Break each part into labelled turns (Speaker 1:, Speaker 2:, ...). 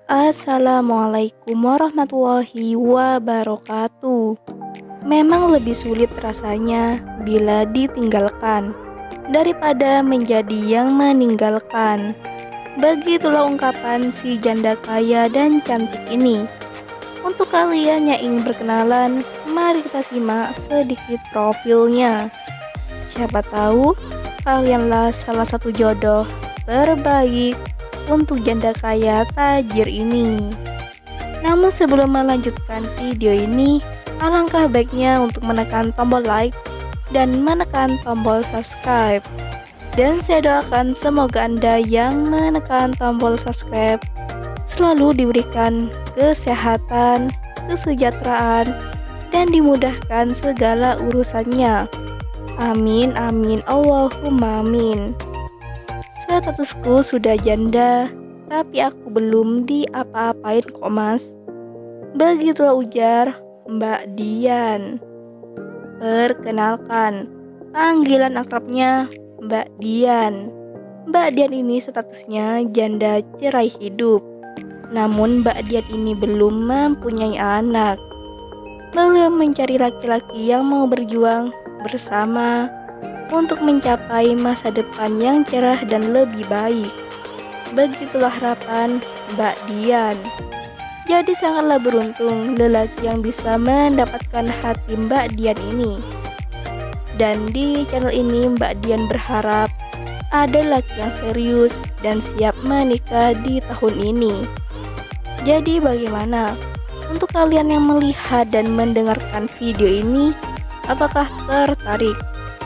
Speaker 1: Assalamualaikum warahmatullahi wabarakatuh. Memang lebih sulit rasanya bila ditinggalkan daripada menjadi yang meninggalkan. Begitulah ungkapan si janda kaya dan cantik ini. Untuk kalian yang ingin berkenalan, mari kita simak sedikit profilnya. Siapa tahu kalianlah salah satu jodoh terbaik untuk janda kaya tajir ini. Namun sebelum melanjutkan video ini, alangkah baiknya untuk menekan tombol like dan menekan tombol subscribe. Dan saya doakan semoga Anda yang menekan tombol subscribe selalu diberikan kesehatan, kesejahteraan, dan dimudahkan segala urusannya. Amin amin Allahumma amin. Statusku sudah janda, tapi aku belum diapa-apain kok mas. Begitulah ujar Mbak Dian. Perkenalkan, panggilan akrabnya Mbak Dian. Mbak Dian ini statusnya janda cerai hidup. Namun Mbak Dian ini belum mempunyai anak. Belum mencari laki-laki yang mau berjuang bersama untuk mencapai masa depan yang cerah dan lebih baik. Begitulah harapan Mbak Dian. Jadi sangatlah beruntung lelaki yang bisa mendapatkan hati Mbak Dian ini. Dan di channel ini Mbak Dian berharap ada laki yang serius dan siap menikah di tahun ini. Jadi bagaimana? Untuk kalian yang melihat dan mendengarkan video ini, apakah tertarik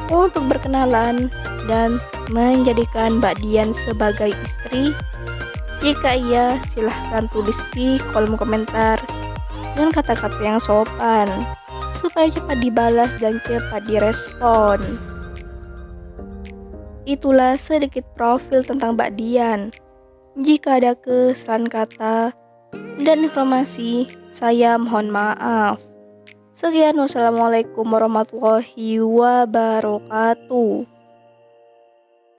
Speaker 1: untuk berkenalan dan menjadikan Mbak Dian sebagai istri? Jika iya, silahkan tulis di kolom komentar dengan kata-kata yang sopan supaya cepat dibalas dan cepat direspon. Itulah sedikit profil tentang Mbak Dian. Jika ada kesalahan kata dan informasi, saya mohon maaf. Sekian, wassalamualaikum warahmatullahi wabarakatuh.